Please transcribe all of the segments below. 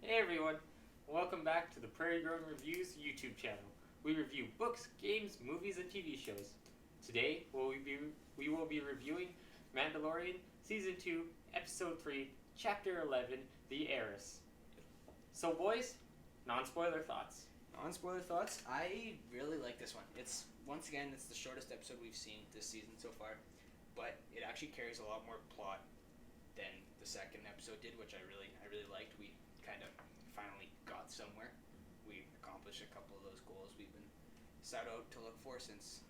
Hey everyone, welcome back to the Prairie Growing Reviews YouTube channel. We review books, games, movies, and TV shows. Today we will be reviewing Mandalorian Season 2, Episode 3, Chapter 11, The Heiress. So boys, non-spoiler thoughts. Non-spoiler thoughts? I really like this one. It's the shortest episode we've seen this season so far, but it actually carries a lot more plot than the second episode did, which I really liked. We kind of finally got somewhere. We accomplished a couple of those goals we've been set out to look for since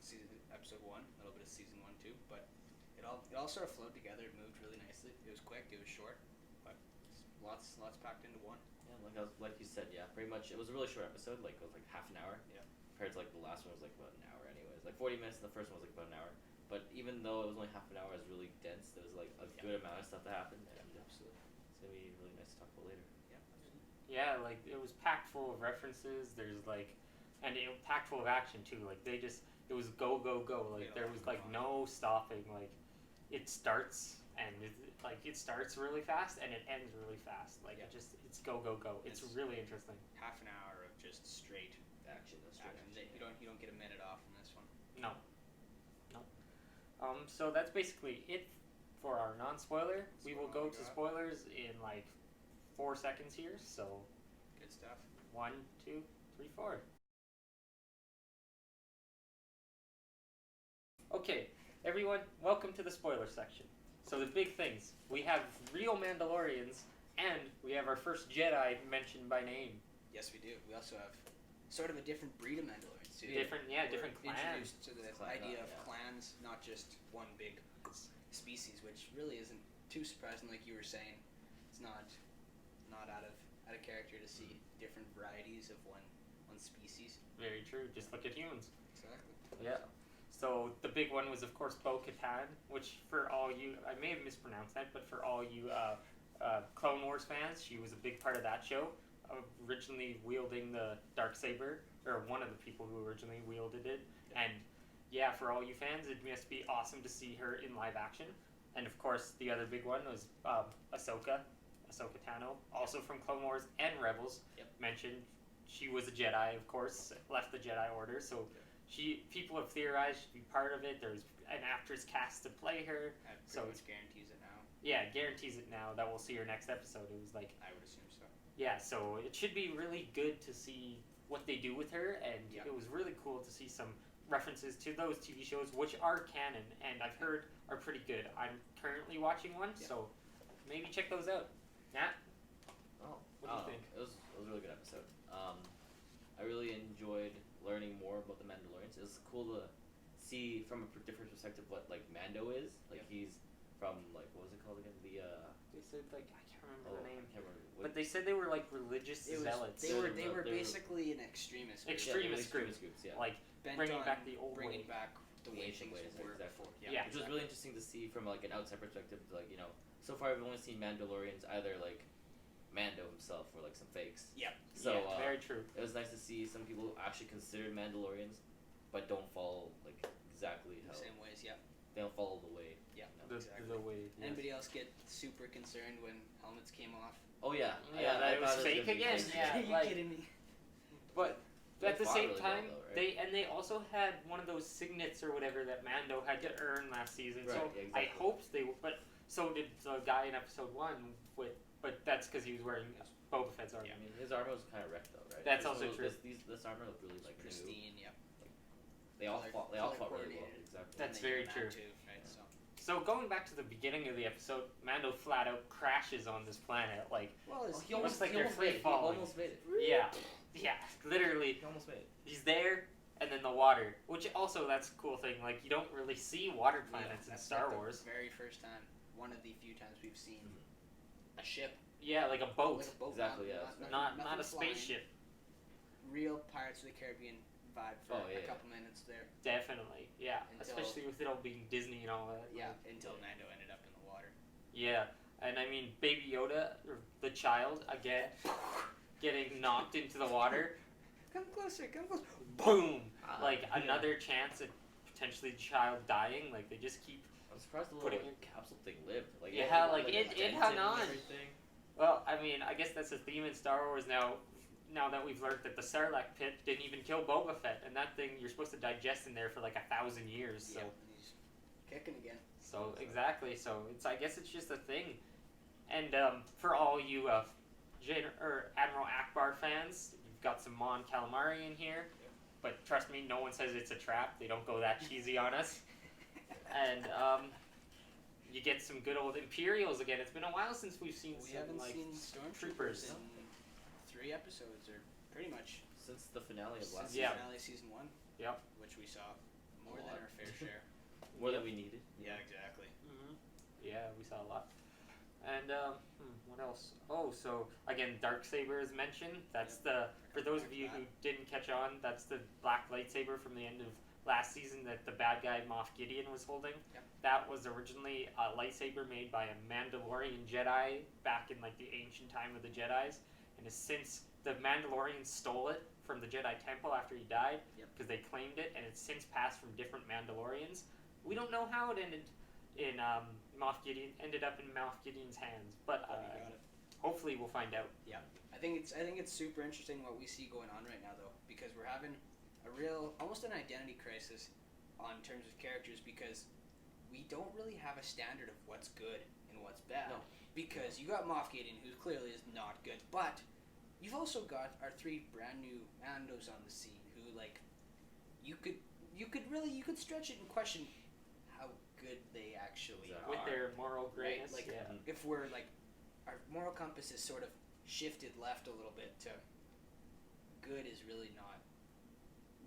episode 1, a little bit of season 1 too, but it all sort of flowed together. It moved really nicely. It was quick, it was short, but lots packed into one. Yeah, like you said, yeah, pretty much. It was a really short episode. It was like half an hour. Yeah. Compared to the last one was about an hour, anyways. 40 minutes. And the first one was about an hour. But even though it was only half an hour, it was really dense. There was a good amount of stuff that happened. And Absolutely. It's gonna be really nice to talk about later. Yeah. Absolutely. Yeah, it was packed full of references. And it was packed full of action too. It was go go go. There was no stopping. It starts and it starts really fast and it ends really fast. It's go go go. It's really interesting. Half an hour of just straight Action. You don't get a minute off in this one. No. So that's basically it for our non-spoiler. We will go to spoilers in 4 seconds here. So, Good stuff. 1, 2, 3, 4. Okay, everyone, welcome to the spoiler section. So the big things: we have real Mandalorians, and we have our first Jedi mentioned by name. Yes, we do. We also have sort of a different breed of Mandalorians too. Different clans. Introduced to the idea of clans, not just one big species, which really isn't too surprising. Like you were saying, it's not out of character to see different varieties of one species. Very true. Just look at humans. Exactly. Yeah. So the big one was, of course, Bo-Katan, which for all you, I may have mispronounced that, but for all you Clone Wars fans, she was a big part of that show, originally wielding the Darksaber, or one of the people who originally wielded it. And yeah, for all you fans, it must be awesome to see her in live action. And of course, the other big one was Ahsoka Tano, also from Clone Wars and Rebels. Mentioned she was a Jedi, of course, left the Jedi Order, so people have theorized she'd be part of it. There's an actress cast to play her. That pretty much guarantees it now. Yeah, guarantees it now that we'll see her next episode. It was I would assume so. Yeah, so it should be really good to see what they do with her, and it was really cool to see some references to those TV shows, which are canon, and I've heard are pretty good. I'm currently watching one, so maybe check those out. Nat? What do you think? It was a really good episode. I really enjoyed learning more about the Mandalorians. It was cool to see from a different perspective what Mando is. He's from what was it called again? They said I can't remember the name. I can't remember. But they said they were religious zealots. They were basically an extremist group. Extremist groups, yeah. Bringing back the old bringing way. back the way ancient things ways, were exactly. before. Yeah. Which was really interesting to see from an outside perspective. So far we've only seen Mandalorians either Mando himself or some fakes. Yeah. So very true. It was nice to see some people actually considered Mandalorians, but don't follow exactly how The same ways, yeah. they don't follow the way. Yeah. The way. Yes. Anybody else get super concerned when helmets came off? Oh yeah. Yeah, that it was fake again. Yeah, Are you kidding me? But at the same really time, well, though, right? they also had one of those signets or whatever that Mando had to earn last season. Right, so yeah, I exactly. hoped they would. But so did the guy in episode 1 but that's because he was wearing Boba Fett's armor. I mean, his armor was kind of wrecked though, right? That's also true. This armor looked really Pristine, new. yep. They all fought really well. coordinated. Exactly. That's very true. Too, right? So going back to the beginning of the episode, Mando flat out crashes on this planet. He almost like they're free made it. falling. He almost made it. Yeah, literally. He almost made it. He's there, and then the water, which also that's a cool thing. You don't really see water planets in Star Wars. The very first time, one of the few times we've seen a ship. Yeah, like a boat. Exactly, Not nothing a flying. spaceship. Real Pirates of the Caribbean vibe for a couple minutes there. Definitely, yeah. Especially with it all being Disney and all that. Yeah, until Mando ended up in the water. Yeah, and I mean, Baby Yoda, or the child, again, getting knocked into the water. Come closer, come closer. Boom! Another chance at potentially child dying. They just keep I'm surprised the little capsule thing lived. it hung on. Everything. Well, I mean, I guess that's a theme in Star Wars now. Now that we've learned that the Sarlacc pit didn't even kill Boba Fett, and that thing you're supposed to digest in there for like 1,000 years. So, Yeah, and he's kicking again. so exactly. So I guess it's just a thing. And for all you Admiral Akbar fans, you've got some Mon Calamari in here. Yep. But trust me, no one says it's a trap. They don't go that cheesy on us. And you get some good old Imperials again. It's been a while since we've seen We some haven't like seen troopers. Stormtroopers in 3 episodes, or pretty much Since the finale of last since Yeah. finale season 1. Yep. Which we saw more A than lot. our fair share. more than we needed. Yeah, exactly. Yeah, we saw a lot. And what else? Oh, so again, Darksaber is mentioned. That's for those of you who didn't catch on, that's the black lightsaber from the end of last season that the bad guy Moff Gideon was holding. Yep. That was originally a lightsaber made by a Mandalorian Jedi back in like the ancient time of the Jedis, and has since the Mandalorians stole it from the Jedi Temple after he died because they claimed it, and it's since passed from different Mandalorians. We don't know how it ended in ended up in Moff Gideon's hands, but But we got it. hopefully we'll find out. I think it's super interesting what we see going on right now, though, because we're having a real, almost an identity crisis on terms of characters, because we don't really have a standard of what's good and what's bad. No. Because you got Moff Gideon, who clearly is not good, but you've also got our 3 brand new Mandos on the scene, who like you could stretch it and question how good they actually Exactly. are. With their moral Right, greatness, like yeah. if we're like, our moral compass is sort of shifted left a little bit to good is really not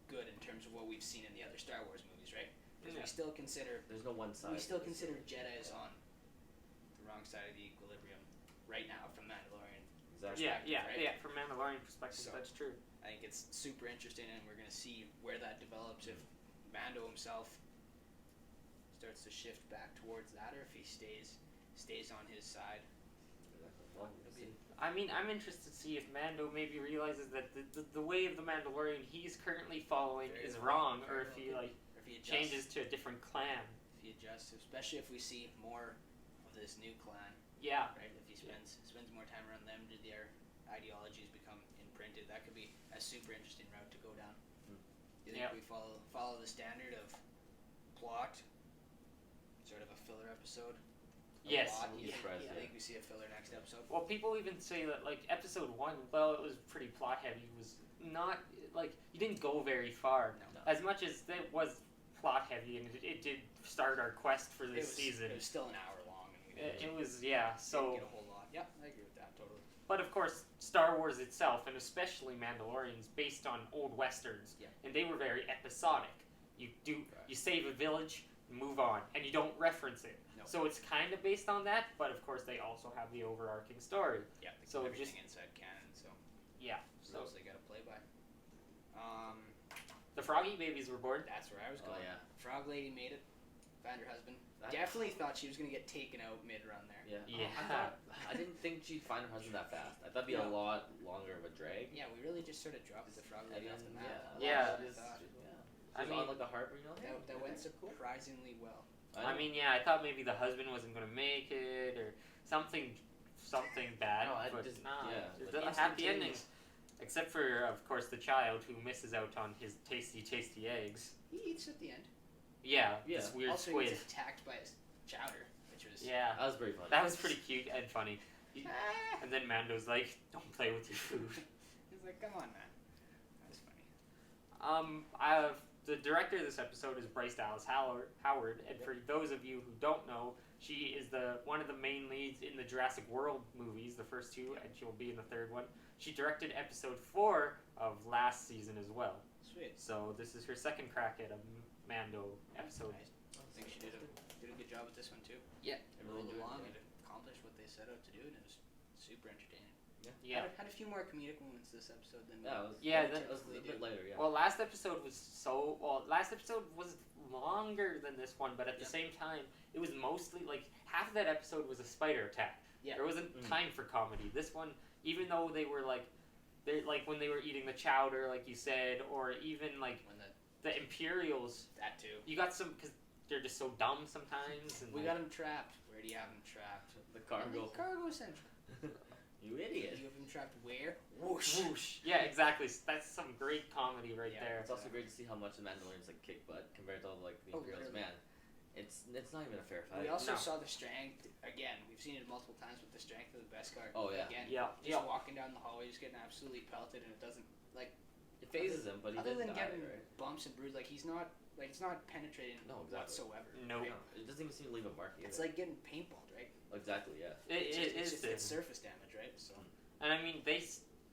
good in terms of what we've seen in the other Star Wars movies, right? Because Yeah. we still consider There's no one side. Jedi's on the wrong side of the equilibrium right now from Mandalorian. Exactly. Yeah, right? yeah. From Mandalorian perspective, So- that's true. I think it's super interesting, and we're gonna see where that develops. If Mando himself starts to shift back towards that, or if he stays on his side. Exactly. Well, we'll see. I mean, I'm interested to see if Mando maybe realizes that the way of the Mandalorian he's currently following Very is well, wrong, very or if well he could. like Or if he adjusts, changes to a different clan. if he adjusts, especially if we see more of this new clan, Yeah, right? If he spends more time around them, do their ideologies become imprinted? That could be a super interesting route to go down. You think Yeah. we follow the standard of plot, sort of a filler episode? Yes. Lot? Wouldn't be Yeah, surprised, I yeah. think we see a filler next episode. well, people even say that like episode 1, well, it was pretty plot heavy. It was not like you didn't go very far. No. As much as it was plot heavy, and it did start our quest for this season. It was still an hour long, and we It was, yeah. didn't So, get a whole lot. Yep, I agree with that totally. but of course, Star Wars itself, and especially Mandalorian's, based on old westerns, Yeah. and they were very episodic. You save a village, move on, and you don't reference it. No. So it's kind of based on that, but of course they also have the overarching story. Yeah, they keep So everything just- inside canon, so Yeah. so So they got to play by. the Froggy babies were born. That's where I was Oh going. yeah. Frog Lady made it. Found her husband. That- Definitely thought she was gonna get taken out mid-run there. Yeah. Yeah. I didn't think she'd find her husband that fast. I thought it'd be Yeah. a lot longer of a drag. Yeah, we really just sort of dropped the Frog Lady And off the then, map. yeah. A lot Yeah. more than I Just, thought. yeah. I Just mean- on like the heart, you know. That went okay, cool. surprisingly well. I mean, yeah, I thought maybe the husband wasn't going to make it, or something bad. No, I but just- nah, yeah, it's like a happy ending. instantaneous. Except for, of course, the child who misses out on his tasty eggs. He eats at the end. Yeah, Yeah. this weird Also, squid. he gets attacked by his chowder, which was Yeah, That was pretty funny. that was pretty cute and funny. Ah! And then Mando's like, "Don't play with your food." He's like, come on, man. That was funny. The director of this episode is Bryce Dallas Howard, and for those of you who don't know, she is one of the main leads in the Jurassic World movies, the first 2, and she'll be in the 3rd one. She directed episode 4 of last season as well. Sweet. So this is her second crack at a Mando episode. I think she did a good job with this one too. Yeah. I really Rolled enjoyed along it. and accomplished what they set out to do, and it was super entertaining. Yeah. Had a few more comedic moments this episode than Yeah, it was, Yeah, it that- was a bit later. Yeah. Well, last episode was longer than this one, but at the same time, it was mostly like half of that episode was a spider attack. Yeah. There wasn't time for comedy. This one, even though they were like when they were eating the chowder, like you said, or even like when the Imperials, that too. you got some because they're just so dumb sometimes. And We like, got him trapped. Where do you have him trapped? the cargo. Cargo central. You idiot. You have him trapped where? Whoosh. Whoosh. Yeah, exactly. That's some great comedy right Yeah. there. It's also great to see how much the Mandalorians like kick butt compared to all like the Oh, Imperials. literally. Man, it's not even a fair fight. We also No. saw the strength again. We've seen it multiple times with the strength of the Beskar. Oh, yeah. Again, Yeah, just yeah. walking down the hallway, just getting absolutely pelted, and it doesn't It phases him, but he other didn't than die, getting right? bumps and bruises. Like it's not penetrating No, exactly. whatsoever. Nope. right? No, it doesn't even seem to leave a mark either. It's like getting paintballed, right? Exactly, yeah. It's surface damage, right? So And I mean, they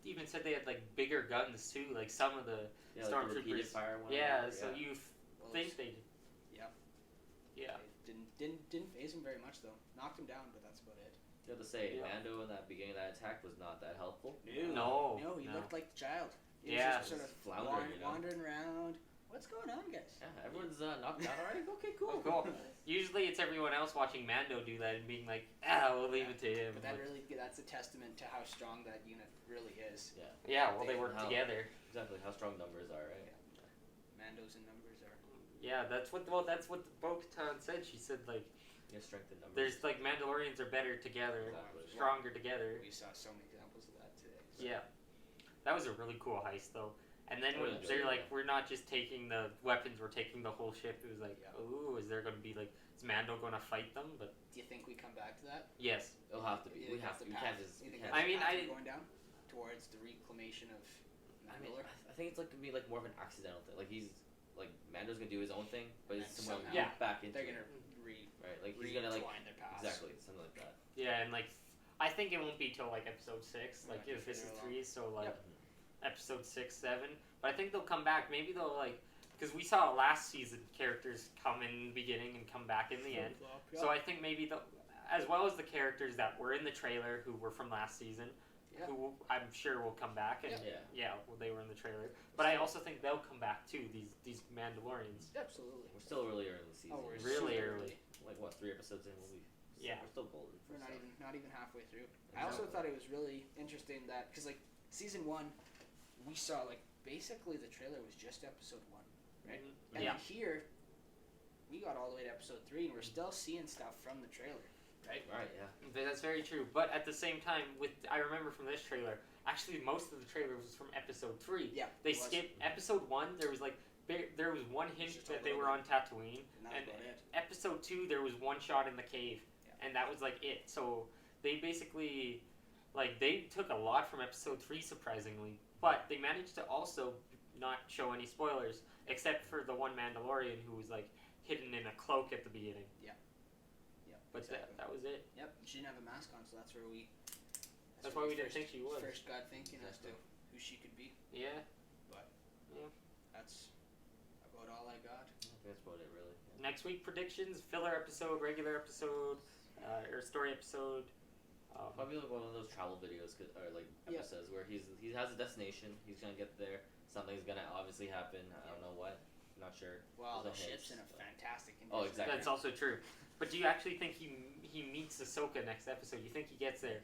even said they had like bigger guns too. Like some of the Yeah, like the repeated stormtroopers. fire one. Yeah, so you well, think they. Yeah. Yeah. it didn't phase him very much though. Knocked him down, but that's about it. You have to say, Yeah. Mando in that beginning of that attack was not that helpful. No. No, he no. looked like the child. He Yeah. was just sort of Floundering, you know? wandering around. What's going on, guys? Yeah, everyone's knocked out already. Okay, cool. Oh, cool. Usually it's everyone else watching Mando do that and being like, we'll leave it to him. But that's a testament to how strong that unit really is. Yeah, well, they work How- together. Exactly, how strong numbers are, right? Mandos and numbers are. Yeah, that's what Bo-Katan said. She said like, Yeah, strength in numbers. there's like Mandalorians are better together, Exactly. stronger together. We saw so many examples of that today. So. Yeah, that was a really cool heist though. And then I when really enjoyed they're it, like, yeah. we're not just taking the weapons, we're taking the whole ship. It was like, Yeah. ooh, is there going to be like, is Mando going to fight them? But Do you think we come back to that? yes, It'll have to be. You We think have that's to. the We path- can't just. you We think can't. that's I mean, the path I- we're going down towards the reclamation of Mandalore. I think it's like gonna be like more of an accidental thing. Like he's like Mando's gonna do his own thing, but And it's then someone somehow Yeah. back into They're it, gonna right. Like he's gonna like their paths. exactly something like that. yeah, and like, I think it won't be till like episode 6. Like, Yeah, if this is further 3, so like Yep. episode 6, 7. But I think they'll come back. Maybe they'll like, because we saw last season characters come in the beginning and come back in the end. So I think maybe as well as the characters that were in the trailer who were from last season, Yeah. who I'm sure will come back, and Yeah. well, they were in the trailer. But I also think they'll come back too. These Mandalorians. Absolutely. We're still really early in the season. Oh, we're Really super early. Like what, 3 episodes in? We'll be. Yeah. We're still golden. We're for stuff. not even halfway through. I also Exactly. thought it was really interesting that because like season 1, we saw like basically the trailer was just episode 1, right? And Yeah. then here, we got all the way to episode 3, and we're still seeing stuff from the trailer, right? Right. Yeah. That's very true. But at the same time, I remember from this trailer, actually most of the trailer was from episode 3. Yeah. They it was. skipped episode 1. There was like there was one hint Just a that they little were on Tatooine. And that was And about it. episode 2, there was one shot in the cave, Yeah. and that was like it. So they basically, like, they took a lot from episode 3, surprisingly, but they managed to also not show any spoilers, except for the one Mandalorian who was like hidden in a cloak at the beginning. Yeah, But exactly. that was it. Yep. She didn't have a mask on, so that's where we. That's where why we didn't first- think she was. First got thinking as to Exactly. who she could be. Yeah. That's about all I got. I think that's about it, really. Yeah. Next week predictions: filler episode, regular episode, or story episode. Probably like one of those travel videos or like Yeah. episodes where he has a destination. He's gonna get there. Something's gonna obviously happen. I don't know what. I'm not sure. Well, the There's no ship's in hints, a but- fantastic condition. Oh, exactly. That's also true. But do you actually think he meets Ahsoka next episode? You think he gets there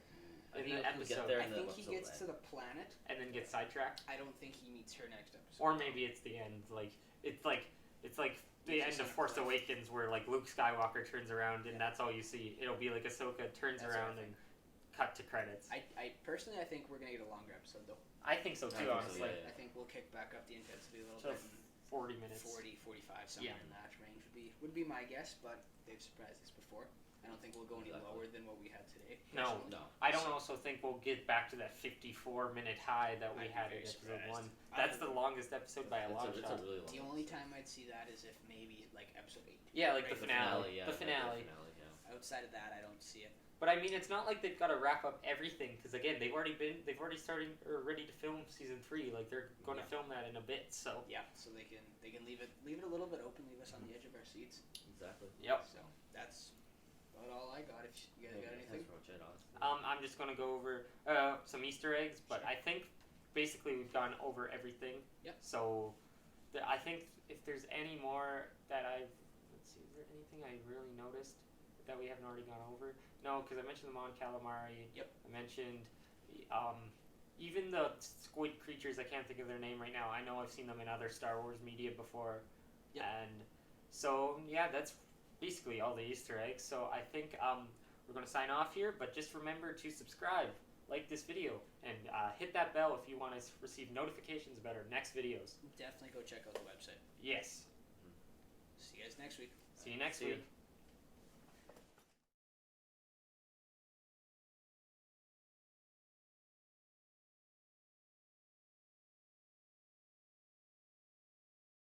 I in think the he'll get episode there I in the think he episode gets end. to the planet. and then gets sidetracked? I don't think he meets her next episode. Or maybe it's the end. Like it's like the He's end just of on a Force cliff. Awakens where like Luke Skywalker turns around and Yeah. that's all you see. It'll be like Ahsoka turns That's what I around and cut to credits. I personally, I think we're gonna get a longer episode though. I think so I too, think so, honestly. yeah. I think we'll kick back up the intensity a little So bit. And 40 minutes. 40, 45, somewhere Yeah. in that range would be my guess, but they've surprised us before. I don't think we'll go any Exactly. lower than what we had today. No. personally. No. I don't also think we'll get back to that 54-minute high that we I'd be had in very episode surprised. 1. I That's the would- longest episode by a long It's shot. a really long The only time I'd see that is if maybe like episode 8. Yeah, like the Right, finale. yeah. The like finale. yeah. Outside of that, I don't see it. But I mean, it's not like they've got to wrap up everything because again, they've already starting or ready to film season 3. Like they're going to Yeah. film that in a bit. So Yeah, so they can leave it a little bit open, leave us on the edge of our seats. Exactly. yep. So that's about all I got. If you guys got That's anything, pretty much it, honestly. I'm just going to go over some Easter eggs, but Sure. I think basically we've gone over everything. Yep. So I think if there's any more that let's see, is there anything I really noticed that we haven't already gone over? No, because I mentioned the Mon Calamari. Yep. I mentioned even the squid creatures. I can't think of their name right now. I know I've seen them in other Star Wars media before. Yep. And so yeah, that's basically all the Easter eggs. So I think we're going to sign off here, but just remember to subscribe, like this video, and hit that bell if you want to receive notifications about our next videos. Definitely go check out the website. Yes. See you guys next week. See you next See ya. week.